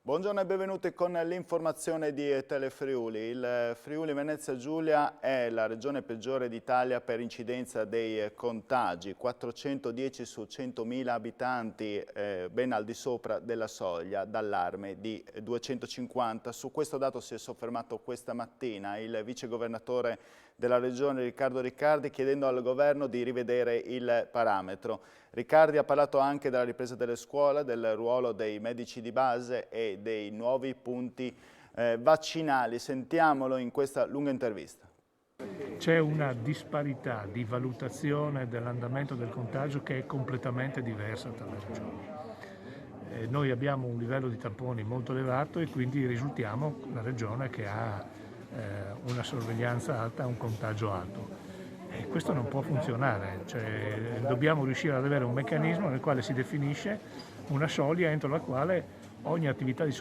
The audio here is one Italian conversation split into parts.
Buongiorno e benvenuti con l'informazione di Telefriuli. Il Friuli Venezia Giulia è la regione peggiore d'Italia per incidenza dei contagi, 410 su 100.000 abitanti, ben al di sopra della soglia d'allarme di 250. Su questo dato si è soffermato questa mattina il vicegovernatore della regione Riccardo Riccardi, chiedendo al governo di rivedere il parametro. Riccardi ha parlato anche della ripresa delle scuole, del ruolo dei medici di base e dei nuovi punti vaccinali. Sentiamolo in questa lunga intervista. C'è una disparità di valutazione dell'andamento del contagio che è completamente diversa tra le regioni. Noi abbiamo un livello di tamponi molto elevato e quindi risultiamo la regione che ha una sorveglianza alta, un contagio alto. E questo non può funzionare, cioè, dobbiamo riuscire ad avere un meccanismo nel quale si definisce una soglia entro la quale ogni attività di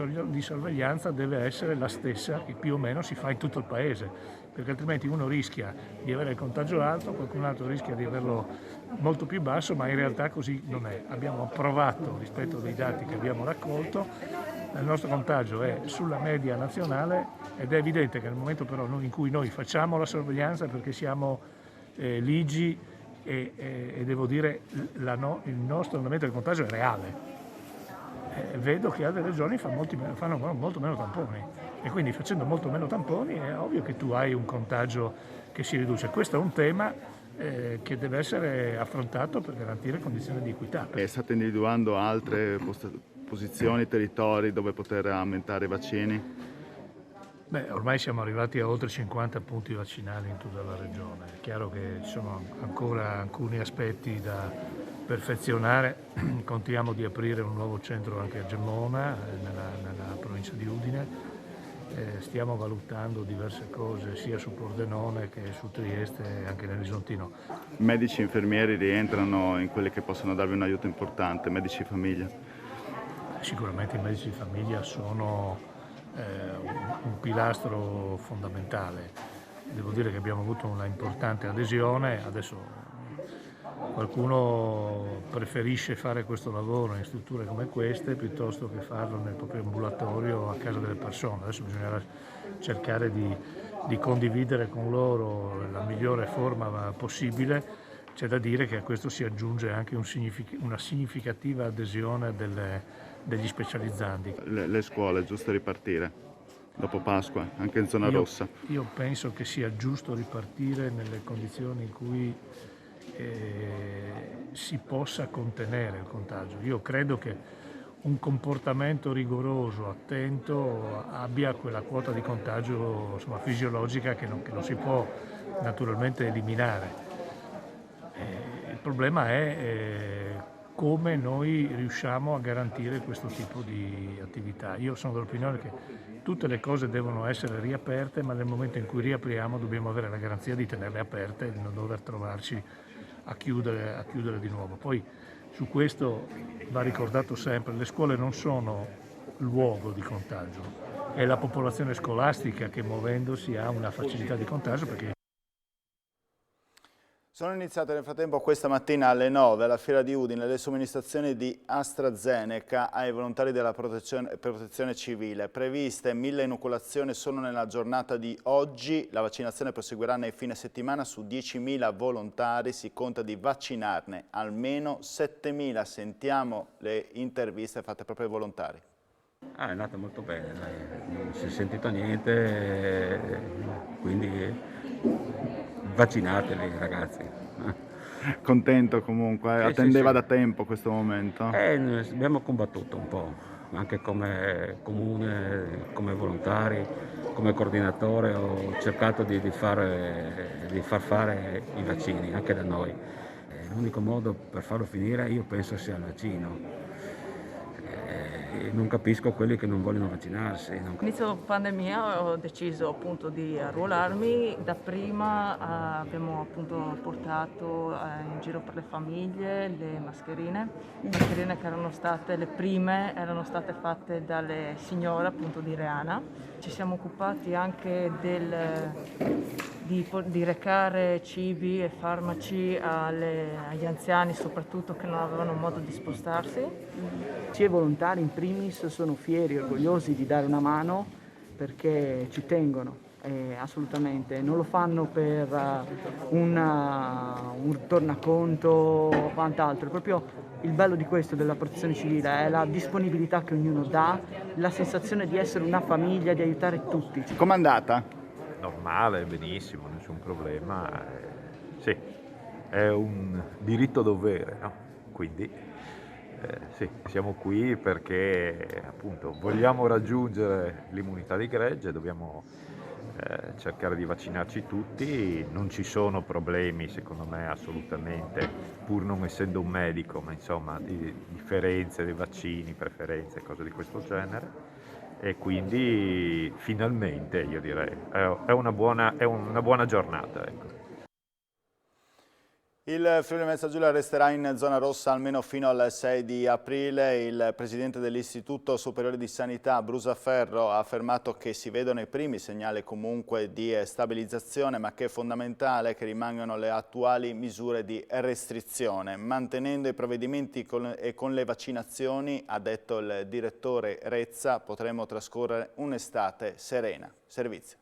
sorveglianza deve essere la stessa che più o meno si fa in tutto il paese, perché altrimenti uno rischia di avere il contagio alto, qualcun altro rischia di averlo molto più basso, ma in realtà così non è. Abbiamo provato, rispetto ai dati che abbiamo raccolto, il nostro contagio è sulla media nazionale ed è evidente che nel momento però in cui noi facciamo la sorveglianza, perché siamo ligi e devo dire il nostro andamento del contagio è reale. Vedo che altre regioni fanno molto meno tamponi e quindi facendo molto meno tamponi è ovvio che tu hai un contagio che si riduce. Questo è un tema che deve essere affrontato per garantire condizioni di equità. State individuando altre posizioni, territori dove poter aumentare i vaccini? Beh, ormai siamo arrivati a oltre 50 punti vaccinali in tutta la regione. È chiaro che ci sono ancora alcuni aspetti da perfezionare. Contiamo di aprire un nuovo centro anche a Gemona, nella provincia di Udine. Stiamo valutando diverse cose sia su Pordenone che su Trieste e anche nell'Isontino. Medici e infermieri rientrano in quelli che possono darvi un aiuto importante, medici di famiglia? Sicuramente i medici di famiglia sono un pilastro fondamentale. Devo dire che abbiamo avuto una importante adesione, adesso qualcuno preferisce fare questo lavoro in strutture come queste piuttosto che farlo nel proprio ambulatorio a casa delle persone. Adesso bisognerà cercare di condividere con loro la migliore forma possibile. C'è da dire che a questo si aggiunge anche una significativa adesione degli specializzandi. Le scuole, giusto ripartire dopo Pasqua, anche in zona rossa? Io penso che sia giusto ripartire nelle condizioni in cui si possa contenere il contagio. Io credo che un comportamento rigoroso, attento, abbia quella quota di contagio fisiologica che non si può naturalmente eliminare. Il problema è come noi riusciamo a garantire questo tipo di attività. Io sono dell'opinione che tutte le cose devono essere riaperte, ma nel momento in cui riapriamo dobbiamo avere la garanzia di tenerle aperte e di non dover trovarci a chiudere di nuovo. Poi su questo va ricordato sempre, le scuole non sono luogo di contagio, è la popolazione scolastica che muovendosi ha una facilità di contagio perché sono iniziate nel frattempo questa mattina alle 9 alla Fiera di Udine le somministrazioni di AstraZeneca ai volontari della protezione civile. Previste 1000 inoculazioni solo nella giornata di oggi. La vaccinazione proseguirà nei fine settimana. Su 10.000 volontari si conta di vaccinarne almeno 7.000. Sentiamo le interviste fatte proprio ai volontari. È andata molto bene, non si è sentito niente, quindi vaccinatevi ragazzi. Contento comunque, attendeva da tempo questo momento? Abbiamo combattuto un po', anche come comune, come volontari, come coordinatore ho cercato di far fare i vaccini anche da noi. L'unico modo per farlo finire io penso sia il vaccino. Non capisco quelli che non vogliono vaccinarsi. All'inizio pandemia ho deciso appunto di arruolarmi. Dapprima abbiamo appunto portato in giro per le famiglie le mascherine che erano state le prime, erano state fatte dalle signore appunto di Reana. Ci siamo occupati anche di recare cibi e farmaci agli anziani soprattutto che non avevano modo di spostarsi. Sì, i volontari in primis sono fieri e orgogliosi di dare una mano perché ci tengono. Assolutamente, non lo fanno per un tornaconto o quant'altro, è proprio il bello di questo, della protezione civile, è la disponibilità che ognuno dà, la sensazione di essere una famiglia, di aiutare tutti. Com'è andata? Normale, benissimo, nessun problema, sì, è un diritto dovere, no? Quindi sì, siamo qui perché appunto vogliamo raggiungere l'immunità di gregge, dobbiamo cercare di vaccinarci tutti, non ci sono problemi secondo me assolutamente, pur non essendo un medico, ma insomma di differenze dei vaccini, preferenze, cose di questo genere. E quindi finalmente io direi è una buona giornata, ecco. Il Friuli Venezia Giulia resterà in zona rossa almeno fino al 6 di aprile. Il presidente dell'Istituto Superiore di Sanità, Brusaferro, ha affermato che si vedono i primi segnali comunque di stabilizzazione, ma che è fondamentale che rimangano le attuali misure di restrizione. Mantenendo i provvedimenti e con le vaccinazioni, ha detto il direttore Rezza, potremo trascorrere un'estate serena. Servizio.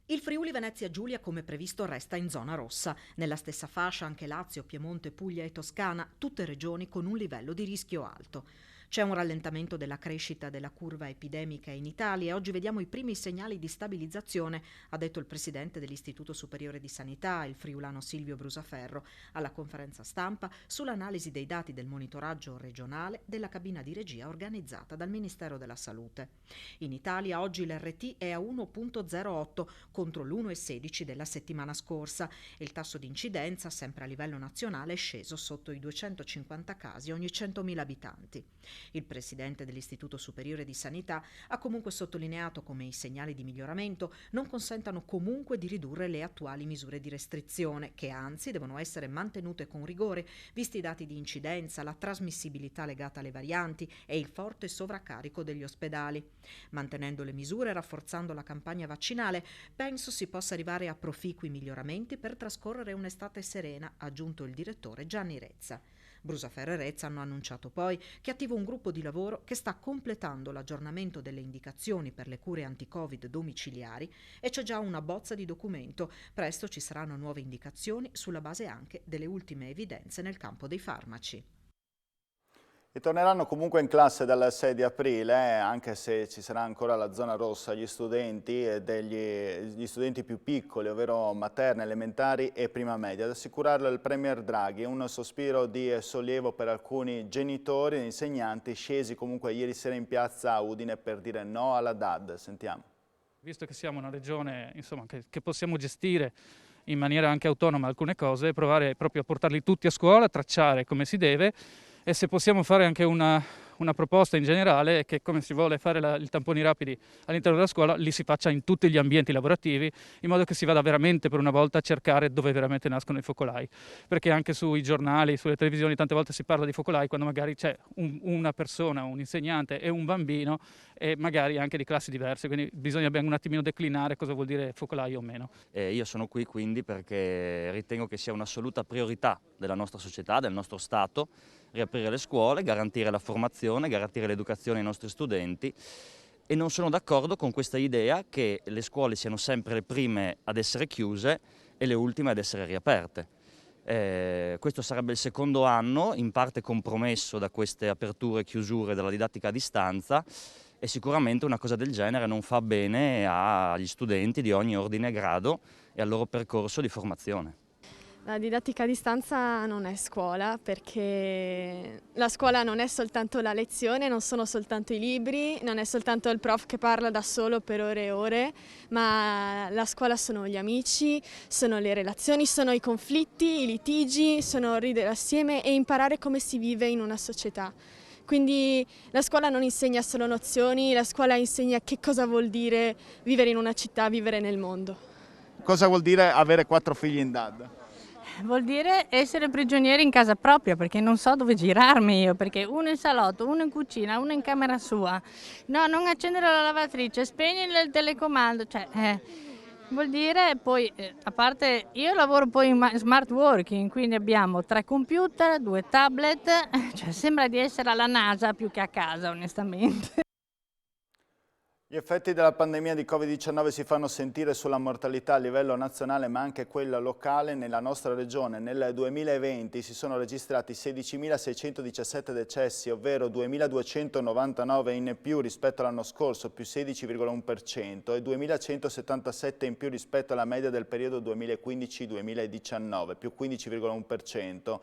Il Friuli Venezia Giulia, come previsto, resta in zona rossa. Nella stessa fascia anche Lazio, Piemonte, Puglia e Toscana, tutte regioni con un livello di rischio alto. C'è un rallentamento della crescita della curva epidemica in Italia e oggi vediamo i primi segnali di stabilizzazione, ha detto il presidente dell'Istituto Superiore di Sanità, il friulano Silvio Brusaferro, alla conferenza stampa sull'analisi dei dati del monitoraggio regionale della cabina di regia organizzata dal Ministero della Salute. In Italia oggi l'RT è a 1,08 contro l'1,16 della settimana scorsa e il tasso di incidenza, sempre a livello nazionale, è sceso sotto i 250 casi ogni 100.000 abitanti. Il presidente dell'Istituto Superiore di Sanità ha comunque sottolineato come i segnali di miglioramento non consentano comunque di ridurre le attuali misure di restrizione, che anzi devono essere mantenute con rigore, visti i dati di incidenza, la trasmissibilità legata alle varianti e il forte sovraccarico degli ospedali. Mantenendo le misure e rafforzando la campagna vaccinale, penso si possa arrivare a proficui miglioramenti per trascorrere un'estate serena, ha aggiunto il direttore Gianni Rezza. Brusaferro e Rezza hanno annunciato poi che attiva un gruppo di lavoro che sta completando l'aggiornamento delle indicazioni per le cure anti-Covid domiciliari e c'è già una bozza di documento. Presto ci saranno nuove indicazioni sulla base anche delle ultime evidenze nel campo dei farmaci. E torneranno comunque in classe dal 6 di aprile, anche se ci sarà ancora la zona rossa, gli studenti più piccoli, ovvero materne, elementari e prima media. Ad assicurarlo il Premier Draghi, un sospiro di sollievo per alcuni genitori e insegnanti scesi comunque ieri sera in piazza a Udine per dire no alla DAD. Sentiamo. Visto che siamo una regione insomma, che possiamo gestire in maniera anche autonoma alcune cose, provare proprio a portarli tutti a scuola, tracciare come si deve, e se possiamo fare anche una proposta in generale, è che come si vuole fare i tamponi rapidi all'interno della scuola, li si faccia in tutti gli ambienti lavorativi, in modo che si vada veramente per una volta a cercare dove veramente nascono i focolai. Perché anche sui giornali, sulle televisioni, tante volte si parla di focolai quando magari c'è una persona, un insegnante e un bambino, e magari anche di classi diverse, quindi bisogna un attimino declinare cosa vuol dire focolai o meno. Io sono qui quindi perché ritengo che sia un'assoluta priorità della nostra società, del nostro Stato, riaprire le scuole, garantire la formazione, garantire l'educazione ai nostri studenti, e non sono d'accordo con questa idea che le scuole siano sempre le prime ad essere chiuse e le ultime ad essere riaperte. Questo sarebbe il secondo anno, in parte compromesso da queste aperture e chiusure della didattica a distanza, e sicuramente una cosa del genere non fa bene agli studenti di ogni ordine e grado e al loro percorso di formazione. La didattica a distanza non è scuola, perché la scuola non è soltanto la lezione, non sono soltanto i libri, non è soltanto il prof che parla da solo per ore e ore, ma la scuola sono gli amici, sono le relazioni, sono i conflitti, i litigi, sono ridere assieme e imparare come si vive in una società. Quindi la scuola non insegna solo nozioni, la scuola insegna che cosa vuol dire vivere in una città, vivere nel mondo. Cosa vuol dire avere 4 figli in DAD? Vuol dire essere prigionieri in casa propria, perché non so dove girarmi io, perché uno in salotto, uno in cucina, uno in camera sua. No, non accendere la lavatrice, spegni il telecomando, cioè Vuol dire poi, a parte io lavoro poi in smart working, quindi abbiamo 3 computer, 2 tablet, cioè sembra di essere alla NASA più che a casa onestamente. Gli effetti della pandemia di Covid-19 si fanno sentire sulla mortalità a livello nazionale ma anche quella locale. Nella nostra regione nel 2020 si sono registrati 16.617 decessi, ovvero 2.299 in più rispetto all'anno scorso, più 16,1%, e 2.177 in più rispetto alla media del periodo 2015-2019, più 15,1%.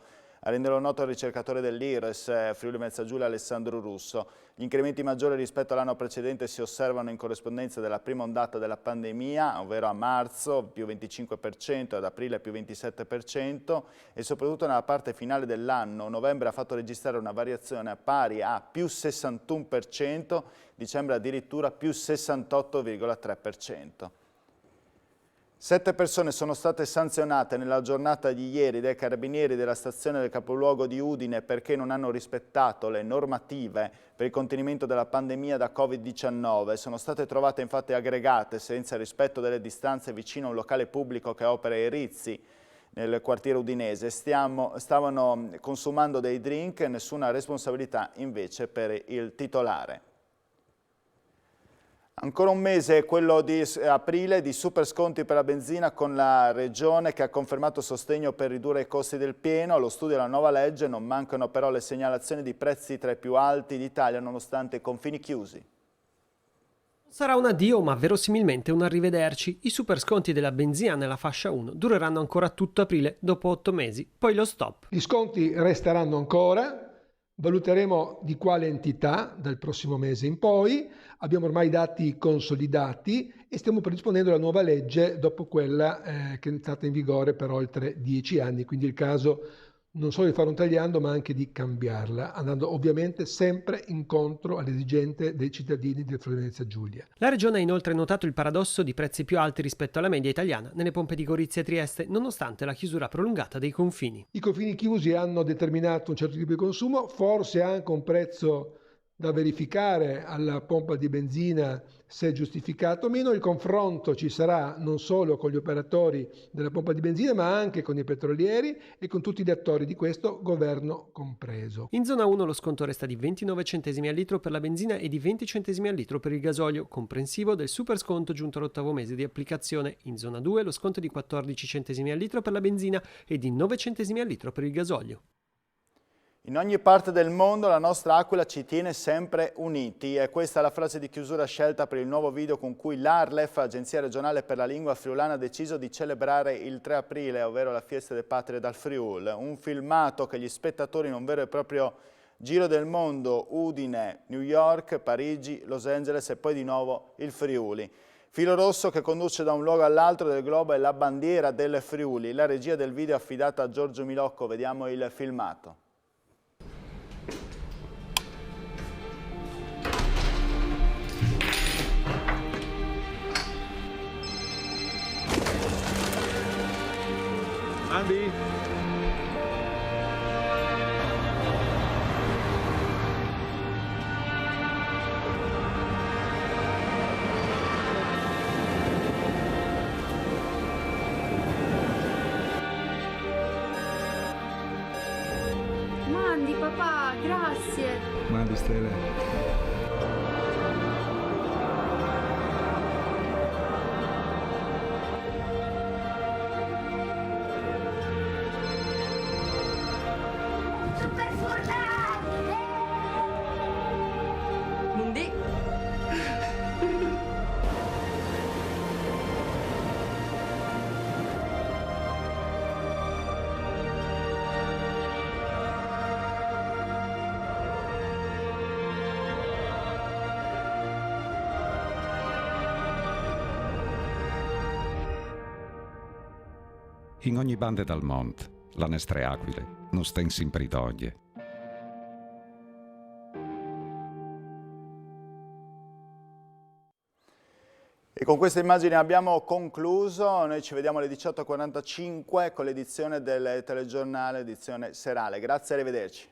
A renderlo noto il ricercatore dell'IRES Friuli Venezia Giulia Alessandro Russo. Gli incrementi maggiori rispetto all'anno precedente si osservano in corrispondenza della prima ondata della pandemia, ovvero a marzo più 25%, ad aprile più 27% e soprattutto nella parte finale dell'anno. Novembre ha fatto registrare una variazione pari a più 61%, dicembre addirittura più 68,3%. 7 persone sono state sanzionate nella giornata di ieri dai carabinieri della stazione del capoluogo di Udine perché non hanno rispettato le normative per il contenimento della pandemia da Covid-19. Sono state trovate infatti aggregate senza rispetto delle distanze vicino a un locale pubblico che opera ai Rizzi, nel quartiere udinese. Stavano consumando dei drink, nessuna responsabilità invece per il titolare. Ancora un mese, quello di aprile, di super sconti per la benzina con la Regione che ha confermato sostegno per ridurre i costi del pieno. Allo studio della nuova legge non mancano però le segnalazioni di prezzi tra i più alti d'Italia nonostante i confini chiusi. Sarà un addio, ma verosimilmente un arrivederci. I super sconti della benzina nella fascia 1 dureranno ancora tutto aprile, dopo 8 mesi, poi lo stop. Gli sconti resteranno ancora, valuteremo di quale entità dal prossimo mese in poi, abbiamo ormai dati consolidati e stiamo predisponendo la nuova legge dopo quella che è stata in vigore per oltre 10 anni, quindi il caso non solo di fare un tagliando ma anche di cambiarla, andando ovviamente sempre incontro alle esigenze dei cittadini del Friuli Venezia Giulia. La Regione ha inoltre notato il paradosso di prezzi più alti rispetto alla media italiana nelle pompe di Gorizia e Trieste, nonostante la chiusura prolungata dei confini. I confini chiusi hanno determinato un certo tipo di consumo, forse anche un prezzo da verificare alla pompa di benzina se è giustificato o meno. Il confronto ci sarà non solo con gli operatori della pompa di benzina ma anche con i petrolieri e con tutti gli attori di questo, governo compreso. In zona 1 lo sconto resta di 29 centesimi al litro per la benzina e di 20 centesimi al litro per il gasolio, comprensivo del super sconto giunto all'8° mese di applicazione. In zona 2 lo sconto è di 14 centesimi al litro per la benzina e di 9 centesimi al litro per il gasolio. In ogni parte del mondo la nostra Aquila ci tiene sempre uniti e questa è la frase di chiusura scelta per il nuovo video con cui l'ARLEF, Agenzia Regionale per la Lingua Friulana, ha deciso di celebrare il 3 aprile, ovvero la Fiesta delle Patrie dal Friul. Un filmato che gli spettatori in un vero e proprio giro del mondo, Udine, New York, Parigi, Los Angeles e poi di nuovo il Friuli. Filo rosso che conduce da un luogo all'altro del globo è la bandiera del Friuli. La regia del video è affidata a Giorgio Milocco, vediamo il filmato. Andy? Mandi papà, grazie. Mandi stelle. Mundi. In ogni bande dal mont, la nostre aquile, non sten sempre doglie. E con queste immagini abbiamo concluso, noi ci vediamo alle 18:45 con l'edizione del telegiornale, edizione serale. Grazie e arrivederci.